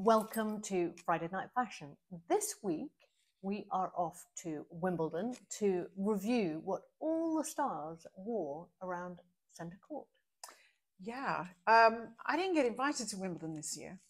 welcome to Friday Night Fashion. This week we are off to Wimbledon to review what all the stars wore around centre court. Yeah, I didn't get invited to Wimbledon this year.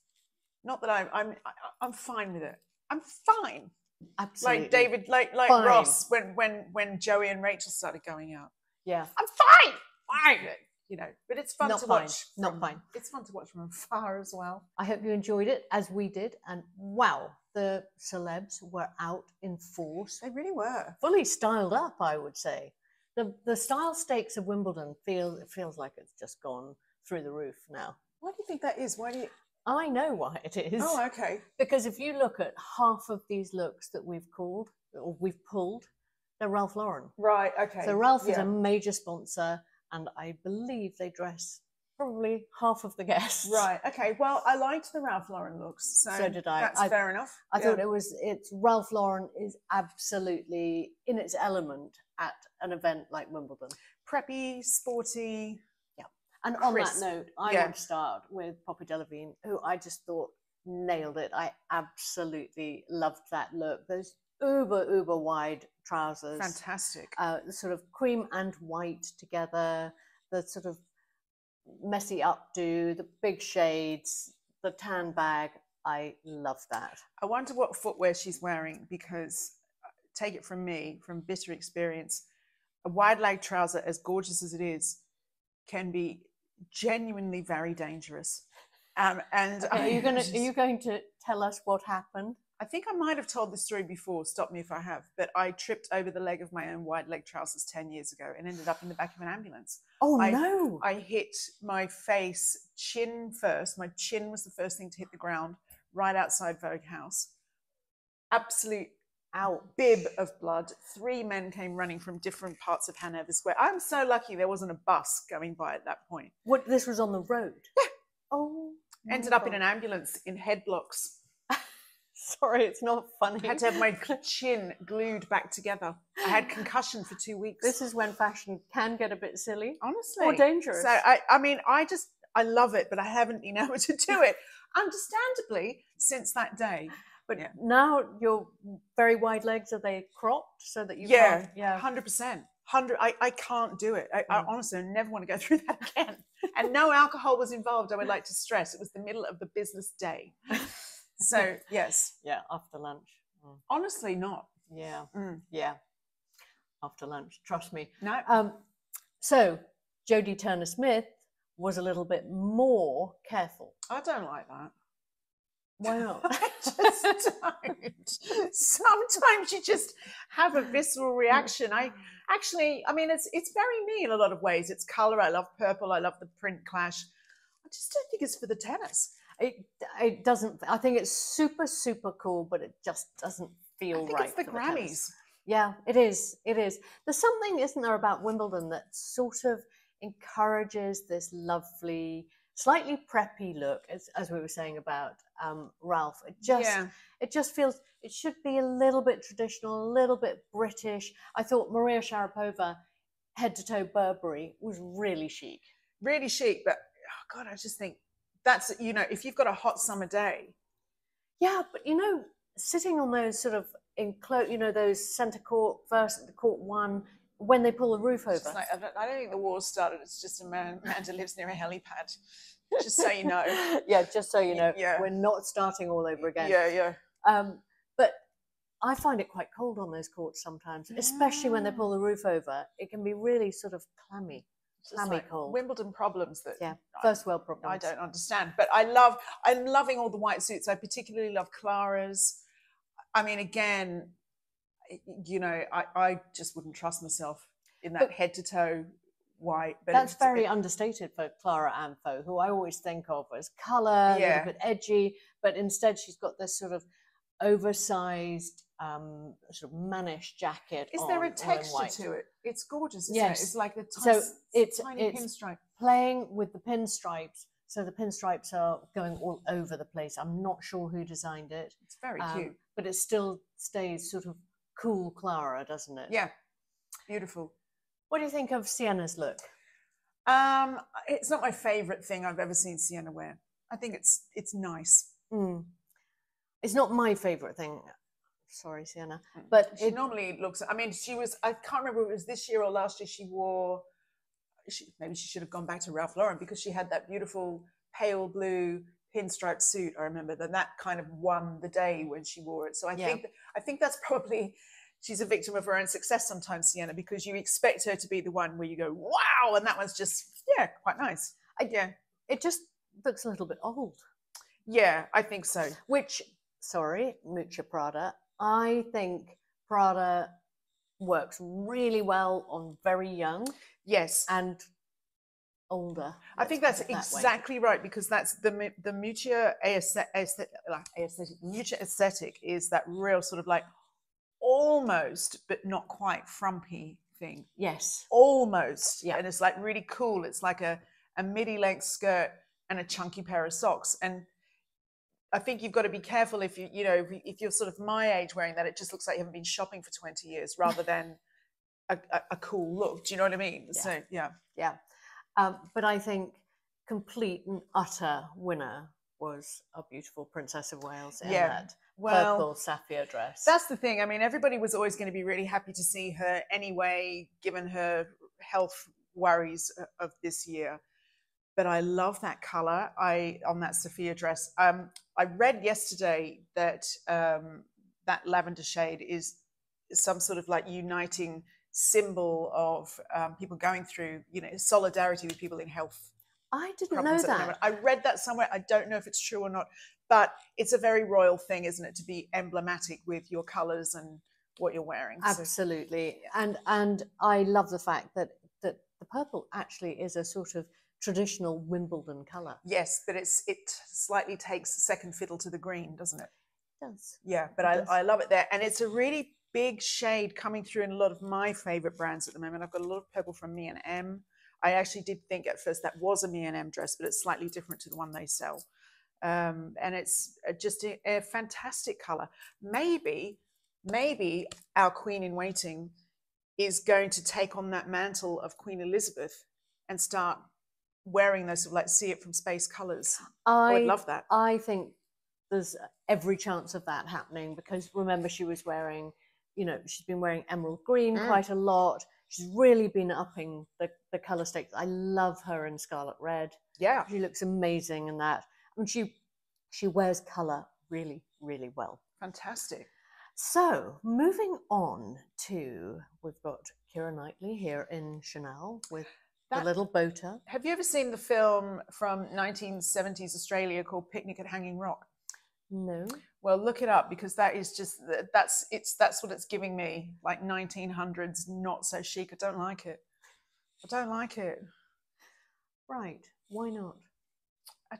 Not that I'm fine with it. I'm fine. Absolutely. Like David, like Fine. Ross when Joey and Rachel started going out. Yeah, I'm fine. Fine. You know, but it's fun Not to fine. watch. Not fine. It's fun to watch from afar as well. I hope you enjoyed it as we did. And wow, the celebs were out in force. They really were. Fully styled up, I would say. The style stakes of Wimbledon feels like it's just gone through the roof now. Why do you think that is? Why do you? I know why it is. Oh, okay. Because if you look at half of these looks that we've pulled, they're Ralph Lauren. Right. Okay. So Ralph is a major sponsor, and I believe they dress probably half of the guests. Right. Okay. Well, I liked the Ralph Lauren looks. So did I. That's fair enough. I thought it's Ralph Lauren is absolutely in its element at an event like Wimbledon. Preppy, sporty. And on that note, I want to start with Poppy Delevingne, who I just thought nailed it. I absolutely loved that look. Those uber wide trousers. Fantastic. The sort of cream and white together, the sort of messy updo, the big shades, the tan bag. I love that. I wonder what footwear she's wearing because, take it from me, from bitter experience, a wide leg trouser, as gorgeous as it is, can be genuinely very dangerous. And are you going to tell us what happened? I think I might have told this story before. Stop me if I have. But I tripped over the leg of my own wide leg trousers 10 years ago and ended up in the back of an ambulance. Oh no! I hit my face chin first. My chin was the first thing to hit the ground right outside Vogue House. Absolute bib of blood. 3 men came running from different parts of Hanover Square. I'm so lucky there wasn't a bus going by at that point. What? This was on the road? Yeah. Oh. Ended up in an ambulance in headlocks. Sorry, it's not funny. I had to have my chin glued back together. I had concussion for 2 weeks. This is when fashion can get a bit silly. Honestly. Or dangerous. So, I love it, but I haven't been able to do it, understandably, since that day. But now your very wide legs, are they cropped so that you can't? Yeah, 100%. I can't do it. I honestly never want to go through that again. And no alcohol was involved, I would like to stress. It was the middle of the business day. So, yes. Yeah, after lunch. Honestly, not. Yeah. Yeah. After lunch, trust me. No. So, Jodie Turner-Smith was a little bit more careful. I don't like that. Why not? I just don't. Sometimes you just have a visceral reaction. It's very me in a lot of ways. It's colour. I love purple. I love the print clash. I just don't think it's for the tennis. It doesn't. I think it's super cool, but it just doesn't feel right. It's the Grammys. Yeah, it is. It is. There's something, isn't there, about Wimbledon that sort of encourages this lovely, slightly preppy look, as we were saying about Ralph. It just feels it should be a little bit traditional, a little bit British. I thought Maria Sharapova, head to toe Burberry, was really chic. Really chic, but oh God, I just think that's, if you've got a hot summer day. Yeah, but sitting on those sort of those centre court, first court one, when they pull the roof over. Like, I don't think the war's started. It's just a man who lives near a helipad. Just so you know. Yeah, just so you know. Yeah. We're not starting all over again. Yeah. But I find it quite cold on those courts sometimes, especially when they pull the roof over. It can be really sort of clammy cold. Wimbledon problems that first world problems. I don't understand. But I'm loving all the white suits. I particularly love Clara's. I mean, again, I just wouldn't trust myself in that head to toe white. But that's very understated for Clara Amfo, who I always think of as colour, a little bit edgy, but instead she's got this sort of oversized, sort of mannish jacket. Is there a texture to it? It's gorgeous, isn't it? It's like the tiny pinstripe. Playing with the pinstripes. So the pinstripes are going all over the place. I'm not sure who designed it. It's very cute. But it still stays sort of cool Clara, doesn't it? Yeah, beautiful. What do you think of Sienna's look? It's not my favourite thing I've ever seen Sienna wear. I think it's nice. It's not my favorite thing. Sorry, Sienna, but she normally looks. I mean, she was. I can't remember if it was this year or last year. She wore. Maybe she should have gone back to Ralph Lauren because she had that beautiful pale blue pinstripe suit. I remember that kind of won the day when she wore it. So I think that's probably she's a victim of her own success sometimes, Sienna, because you expect her to be the one where you go, wow, and that one's just quite nice. It just looks a little bit old. Yeah, I think so. Which, sorry, Mucha Prada. I think Prada works really well on very young. Yes. And older. I think that's exactly right, because that's the Mucha aesthetic is that real sort of like almost but not quite frumpy thing. Yes. Almost. Yeah. And it's like really cool. It's like a midi length skirt and a chunky pair of socks. And I think you've got to be careful if if you're sort of my age wearing that, it just looks like you haven't been shopping for 20 years rather than a cool look. Do you know what I mean? Yeah. So yeah. But I think complete and utter winner was a beautiful Princess of Wales in that purple sapphire dress. That's the thing. I mean, everybody was always going to be really happy to see her anyway, given her health worries of this year. But I love that color on that sapphire dress. I read yesterday that that lavender shade is some sort of like uniting symbol of people going through, solidarity with people in health. I didn't know that. I read that somewhere. I don't know if it's true or not, but it's a very royal thing, isn't it, to be emblematic with your colors and what you're wearing. Absolutely. So, and I love the fact that the purple actually is a sort of traditional Wimbledon color. Yes, but it slightly takes second fiddle to the green, doesn't it? It does. Yeah, but I love it there. And it's a really big shade coming through in a lot of my favorite brands at the moment. I've got a lot of purple from M&M. I actually did think at first that was a M&M dress, but it's slightly different to the one they sell. And it's just a fantastic color. Maybe our Queen in Waiting is going to take on that mantle of Queen Elizabeth and start wearing those sort of like see it from space colors. I would love that. I think there's every chance of that happening, because remember, she was wearing, she's been wearing emerald green quite a lot. She's really been upping the color stakes. I love her in scarlet red. Yeah, she looks amazing in that. I mean, she wears color really, really well. Fantastic. So moving on to, we've got Keira Knightley here in Chanel with the little boater. Have you ever seen the film from 1970s Australia called Picnic at Hanging Rock? No. Well, look it up, because that is just that's what it's giving me, like 1900s, not so chic. I don't like it. Right. Why not? I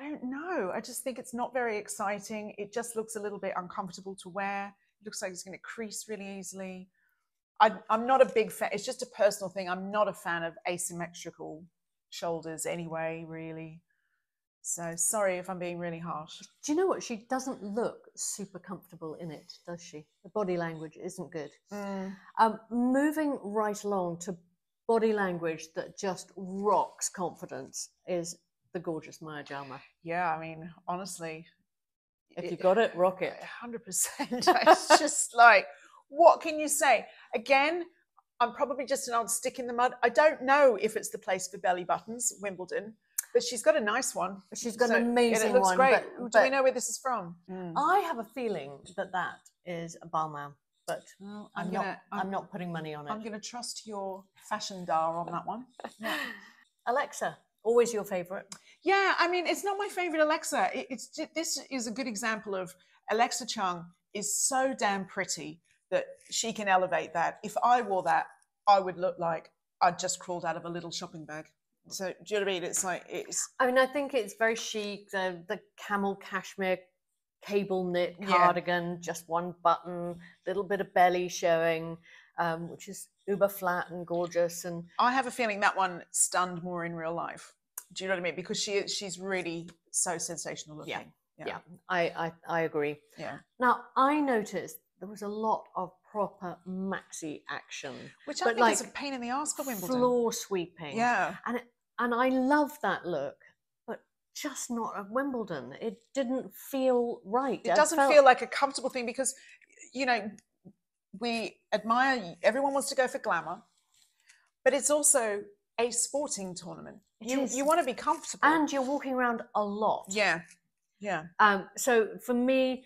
don't know. I just think it's not very exciting. It just looks a little bit uncomfortable to wear. It looks like it's going to crease really easily. I'm not a big fan. It's just a personal thing. I'm not a fan of asymmetrical shoulders anyway, really. So sorry if I'm being really harsh. Do you know what? She doesn't look super comfortable in it, does she? The body language isn't good. Moving right along to body language that just rocks confidence is the gorgeous Maya Jama. Yeah, I mean, honestly. If you got it, rock it. 100%. It's just like, what can you say? Again, I'm probably just an old stick in the mud. I don't know if it's the place for belly buttons, Wimbledon, but she's got a nice one. She's got an amazing one. It looks great. But do we know where this is from? I have a feeling that is a Balmain, but I'm not putting money on it. I'm going to trust your fashion dar on that one. Yeah. Alexa, always your favorite. Yeah, I mean, it's not my favorite Alexa. This is a good example of Alexa Chung is so damn pretty that she can elevate that. If I wore that, I would look like I'd just crawled out of a little shopping bag. So do you know what I mean? It's like I mean, I think it's very chic. The camel cashmere cable knit cardigan, just one button, little bit of belly showing, which is uber flat and gorgeous. And I have a feeling that one stunned more in real life. Do you know what I mean? Because she's really so sensational looking. Yeah. I agree. Yeah. Now I noticed there was a lot of proper maxi action, which I think is a pain in the arse for Wimbledon. Floor sweeping. Yeah. And I love that look, but just not at Wimbledon. It didn't feel right. It doesn't feel like a comfortable thing because, you know, we admire, everyone wants to go for glamour, but it's also a sporting tournament. You want to be comfortable. And you're walking around a lot. Yeah, yeah. So for me,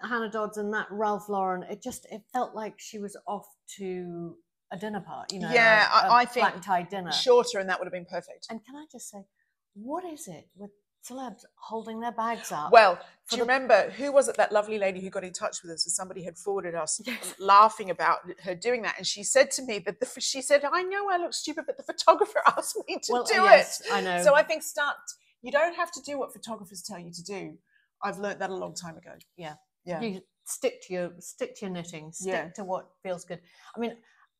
Hannah Dodds and that Ralph Lauren, it felt like she was off to a dinner party, you know, yeah, I think black tie dinner. Shorter, and that would have been perfect. And can I just say, what is it with celebs holding their bags up? Well, do you remember, who was it, that lovely lady who got in touch with us, and somebody had forwarded us laughing about her doing that, and she said to me that she said, I know I look stupid, but the photographer asked me to do it. I know. So I think you don't have to do what photographers tell you to do. I've learned that a long time ago. Yeah. Yeah. You stick to your knitting, stick to what feels good. I mean,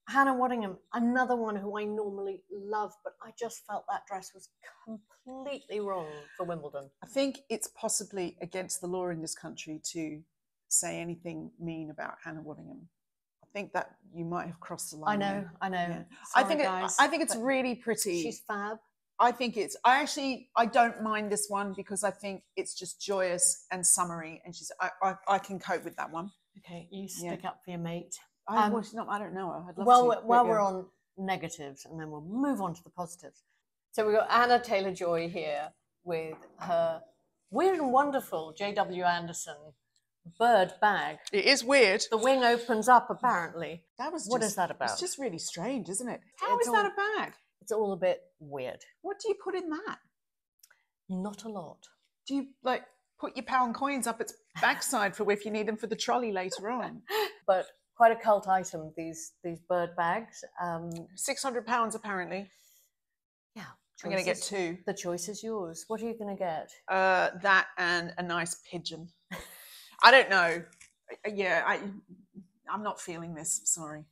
Hannah Waddingham, another one who I normally love, but I just felt that dress was completely wrong for Wimbledon. I think it's possibly against the law in this country to say anything mean about Hannah Waddingham. I think that you might have crossed the line. I know. Yeah. Sorry, I think it's really pretty. She's fab. I don't mind this one because I think it's just joyous and summery, and I can cope with that one. Okay, you stick up for your mate. I don't know her. I'd love to. While we're on negatives, and then we'll move on to the positives. So we've got Anna Taylor-Joy here with her weird and wonderful J.W. Anderson bird bag. It is weird. The wing opens up, apparently. What is that about? It's just really strange, isn't it? How is that a bag? It's all a bit weird. What do you put in that? Not a lot. Do you put your pound coins up its backside for if you need them for the trolley later on? But quite a cult item, these bird bags. £600 apparently. Yeah. I'm going to get two. The choice is yours. What are you going to get? That and a nice pigeon. I don't know. Yeah, I'm not feeling this. Sorry.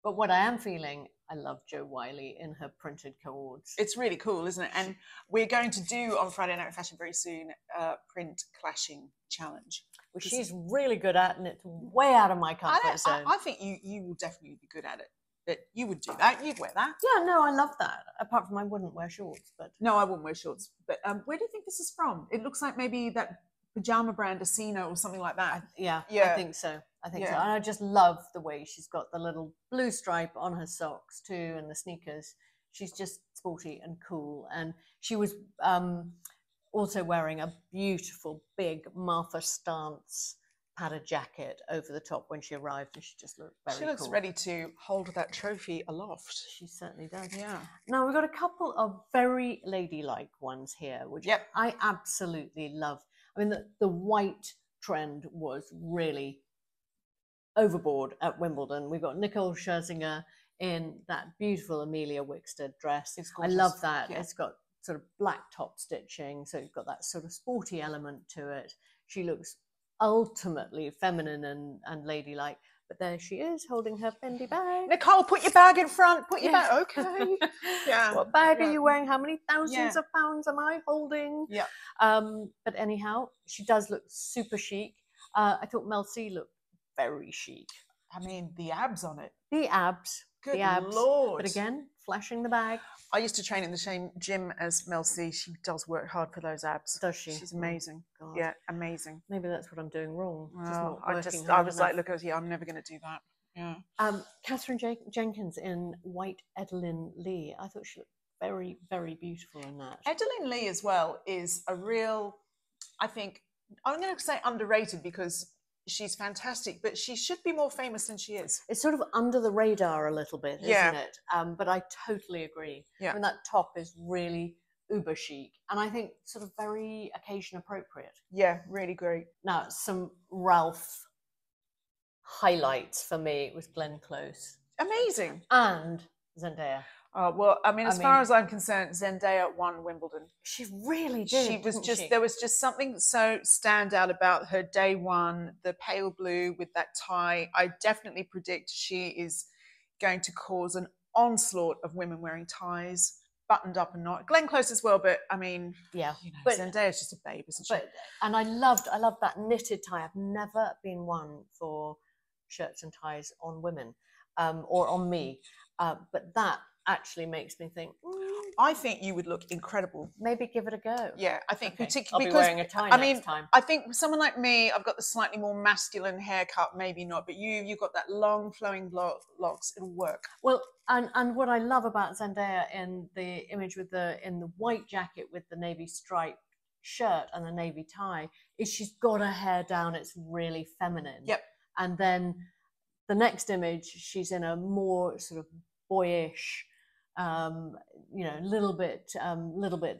But what I am feeling, I love Jo Wiley in her printed cords. It's really cool, isn't it? And we're going to do on Friday Night Fashion very soon a print clashing challenge. Which she's really good at, and it's way out of my comfort zone. I think you will definitely be good at it. That you would do that. You'd wear that. Yeah, no, I love that. Apart from I wouldn't wear shorts, but no, I wouldn't wear shorts. But where do you think this is from? It looks like maybe that pajama brand Asino or something like that. Yeah, I think so. So. And I just love the way she's got the little blue stripe on her socks too, and the sneakers. She's just sporty and cool. And she was also wearing a beautiful big Martha Stance padded jacket over the top when she arrived, and she just looked very cool. She looks ready to hold that trophy aloft. She certainly does. Yeah. Now we've got a couple of very ladylike ones here, which I absolutely love. I mean, the white trend was really overboard at Wimbledon. We've got Nicole Scherzinger in that beautiful Amelia Wickstead dress. I love that. Yeah. It's got sort of black top stitching, so you've got that sort of sporty element to it. She looks ultimately feminine and ladylike, but there she is holding her bendy bag. Nicole, put your bag in front. Put your bag. Okay. Yeah. What bag are you wearing? How many thousands of pounds am I holding? Yeah. But anyhow, she does look super chic. I thought Mel C looked very chic. I mean, the abs on it. The abs. Good the abs. Lord. But again, flashing the bag. I used to train in the same gym as Mel C. She does work hard for those abs. Does she? She's amazing. God. Yeah, amazing. Maybe that's what I'm doing wrong. Well, I was like, look, I'm never going to do that. Yeah. Catherine Jenkins in white Edeline Lee. I thought she looked very, very beautiful in that. Edeline Lee as well is a real, I think, I'm going to say underrated because she's fantastic, but she should be more famous than she is. It's sort of under the radar a little bit, isn't it? But I totally agree. Yeah. I mean, that top is really uber chic, and I think sort of very occasion appropriate. Yeah, really great. Now, some Ralph highlights for me was Glenn Close. Amazing. And Zendaya. Well, I mean, as far as I'm concerned, Zendaya won Wimbledon. She really did. She was just, there was just something so standout about her day one, the pale blue with that tie. I definitely predict she is going to cause an onslaught of women wearing ties, buttoned up and not. Glenn Close as well, but I mean, but Zendaya's just a babe, isn't she? And I loved that knitted tie. I've never been one for shirts and ties on women or on me, but that actually makes me think I think you would look incredible. Maybe give it a go. Yeah, I think Okay. particularly I'll be because wearing a tie next time. I think someone like me, I've got the slightly more masculine haircut, maybe not, but you've got that long flowing locks. It'll work. Well, and what I love about Zendaya in the image with in the white jacket with the navy striped shirt and the navy tie is she's got her hair down. It's really feminine. Yep. And then the next image, she's in a more sort of boyish, you know, little bit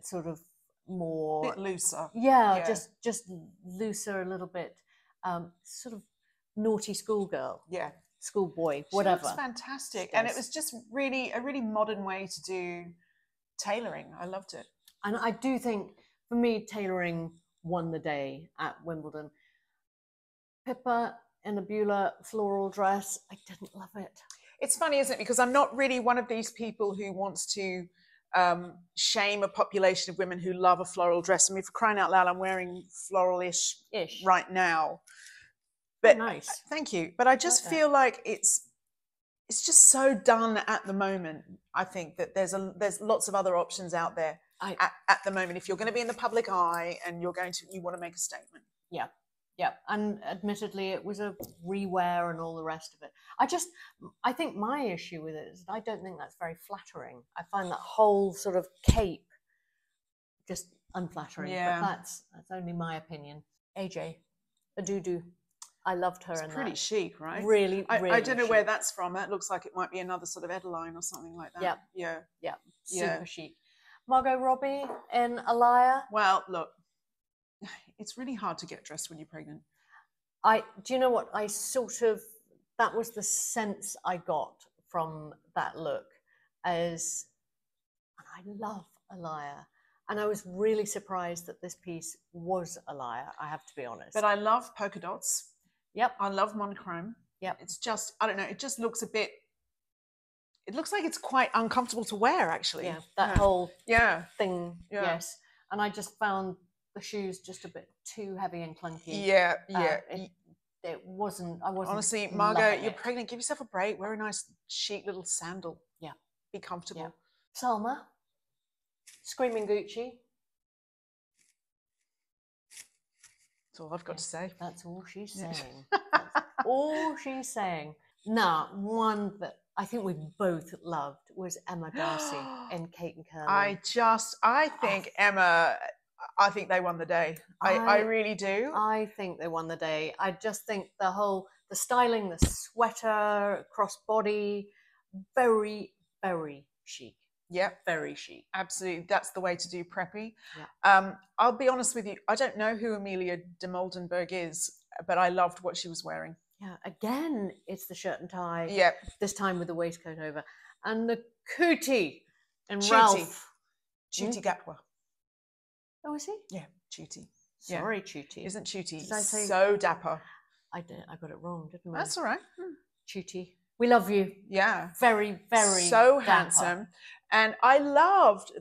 sort of more bit looser. Yeah, just looser, a little bit, sort of naughty schoolgirl. Yeah. Schoolboy, whatever. She looks fantastic. And it was just really a really modern way to do tailoring. I loved it. And I do think, for me, tailoring won the day at Wimbledon. Pippa in a Beulah floral dress, I didn't love it. It's funny, isn't it? Because I'm not really one of these people who wants to shame a population of women who love a floral dress. I mean, for crying out loud, I'm wearing floral-ish right now. But nice. Thank you. But I just feel like it's just so done at the moment. I think that there's lots of other options out there at the moment. If you're going to be in the public eye and you want to make a statement. Yeah. Yeah. And admittedly, it was a rewear and all the rest of it. I think my issue with it is that I don't think that's very flattering. I find that whole sort of cape just unflattering. Yeah. But that's only my opinion. AJ, a doo-doo. I loved her in that. It's pretty chic, right? Really, I really don't know chic. where that's from. That looks like it might be another sort of Edeline or something like that. Yeah. Yeah. Super chic. Margot Robbie in Alaya. Well, look, it's really hard to get dressed when you're pregnant. Do you know what? That was the sense I got from that look, and I love Alaya. And I was really surprised that this piece was Alaya, I have to be honest. But I love polka dots. Yep. I love monochrome. Yep. It's just, I don't know, it just looks it looks like it's quite uncomfortable to wear, actually. Yeah, that whole thing, Yeah. yes. And I just found the shoes just a bit too heavy and clunky. Yeah. I wasn't honestly, Margot, you're pregnant, give yourself a break, wear a nice chic little sandal. Yeah. Be comfortable. Yeah. Salma, Screaming Gucci. That's all I've got to say. That's all she's saying. That's all she's saying. Now, one that I think we both loved was Emma Darcy in Kate and Curly. I think Emma, I think they won the day. I really do. I think they won the day. I just think the styling, the sweater, crossbody, very, very chic. Yeah, very chic. Absolutely, that's the way to do preppy. Yeah. I'll be honest with you. I don't know who Amelia de Moldenberg is, but I loved what she was wearing. Yeah, again, it's the shirt and tie. Yeah. This time with the waistcoat over, and the cootie and Ralph. Chuti Gatwa. Oh, is he? Yeah, Chuti. Sorry, Chuti. Isn't Chuti Did I say so dapper? I got it wrong, didn't I? That's all right. Chuti. We love you. Yeah. Very, very so dapper. handsome. And I loved,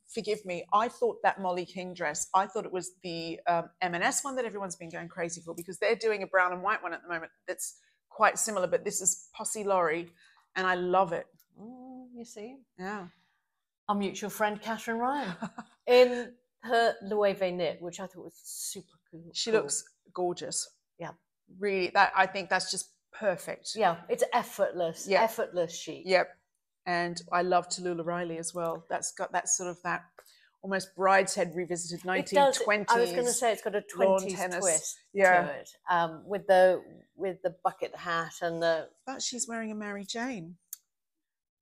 forgive me, I thought that Molly King dress, I thought it was the M&S one that everyone's been going crazy for, because they're doing a brown and white one at the moment that's quite similar, but this is Posse Laurie, and I love it. You see? Yeah. Our mutual friend, Catherine Ryan, in her Loewe knit, which I thought was super cool. She looks gorgeous. Yeah. Really, I think that's just perfect. Yeah, it's effortless. Yeah. Effortless chic. Yep. And I love Tallulah Riley as well. That's got that sort of that almost Brideshead revisited 1920s. I was going to say it's got a 20s twist to it. With the bucket hat and the. But she's wearing a Mary Jane.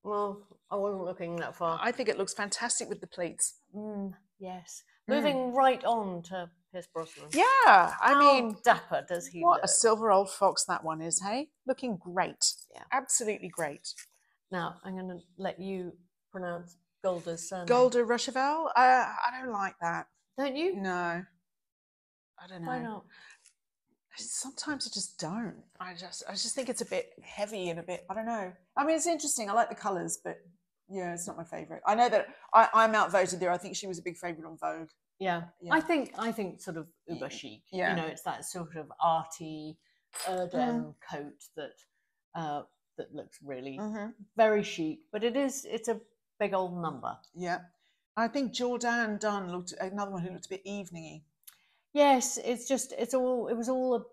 Well, I wasn't looking that far. I think it looks fantastic with the pleats. Yes. Moving right on to Pierce Brosnan. Yeah, I mean, dapper does he what look? A silver old fox that one is, hey? Looking great. Yeah. Absolutely great. Now, I'm going to let you pronounce Golda's surname. Golda Rochevelle? I don't like that. Don't you? No. I don't know. Why not? Sometimes I just don't. I just think it's a bit heavy and a bit, I don't know. I mean, it's interesting. I like the colours, but yeah, it's not my favourite. I know that I'm outvoted there. I think she was a big favourite on Vogue. Yeah. I think sort of uber chic. Yeah. You know, it's that sort of arty Erdem coat that looks really very chic, but it's a big old number. Yeah. I think Jordan Dunn looked, another one who looked a bit evening-y. Yes, it was all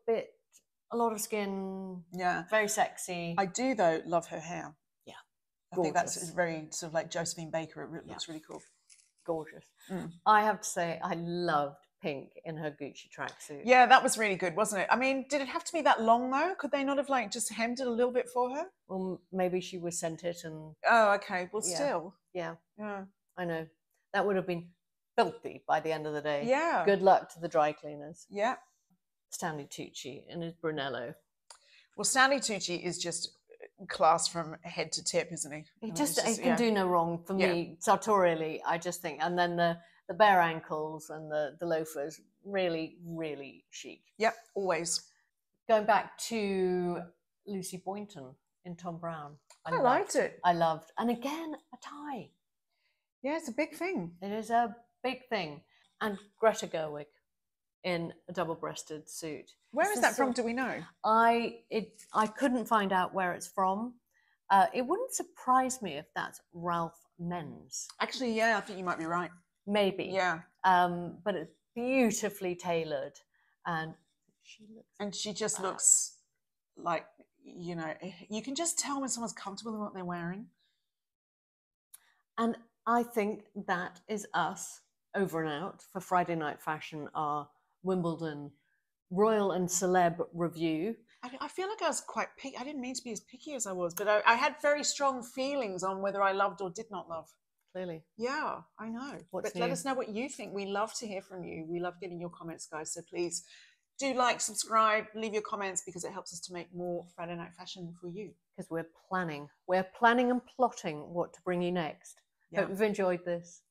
a lot of skin. Yeah. Very sexy. I do, though, love her hair. Yeah. I think that's very sort of like Josephine Baker. It looks really cool. Gorgeous. Mm. I have to say, I loved Pink in her Gucci tracksuit. Yeah, that was really good, wasn't it? I mean, did it have to be that long, though? Could they not have, like, just hemmed it a little bit for her? Well, maybe she was sent it and... Oh, okay. Well, Yeah. still. Yeah. Yeah. I know. That would have been filthy by the end of the day. Yeah. Good luck to the dry cleaners. Yeah. Stanley Tucci in his Brunello. Well, Stanley Tucci is just class from head to tip, isn't he? He can do no wrong for me, sartorially, I just think. And then the bare ankles and the loafers, really, really chic. Yep, always. Going back to Lucy Boynton in Tom Brown. I liked it. I loved. And again, a tie. Yeah, it's a big thing. It is a big thing. And Greta Gerwig in a double-breasted suit. Where is that from? Do we know? I couldn't find out where it's from. It wouldn't surprise me if that's Ralph Menz. Actually, yeah, I think you might be right. Maybe. Yeah. But it's beautifully tailored, and she just looks like, you know, you can just tell when someone's comfortable in what they're wearing. And I think that is us over and out for Friday Night Fashion, our Wimbledon Royal and Celeb review. I feel like I was quite picky. I didn't mean to be as picky as I was, but I had very strong feelings on whether I loved or did not love. Clearly. Yeah, I know. But let us know what you think. We love to hear from you. We love getting your comments, guys. So please do like, subscribe, leave your comments, because it helps us to make more Friday Night Fashion for you. Because we're planning and plotting what to bring you next. Yeah. Hope you've enjoyed this.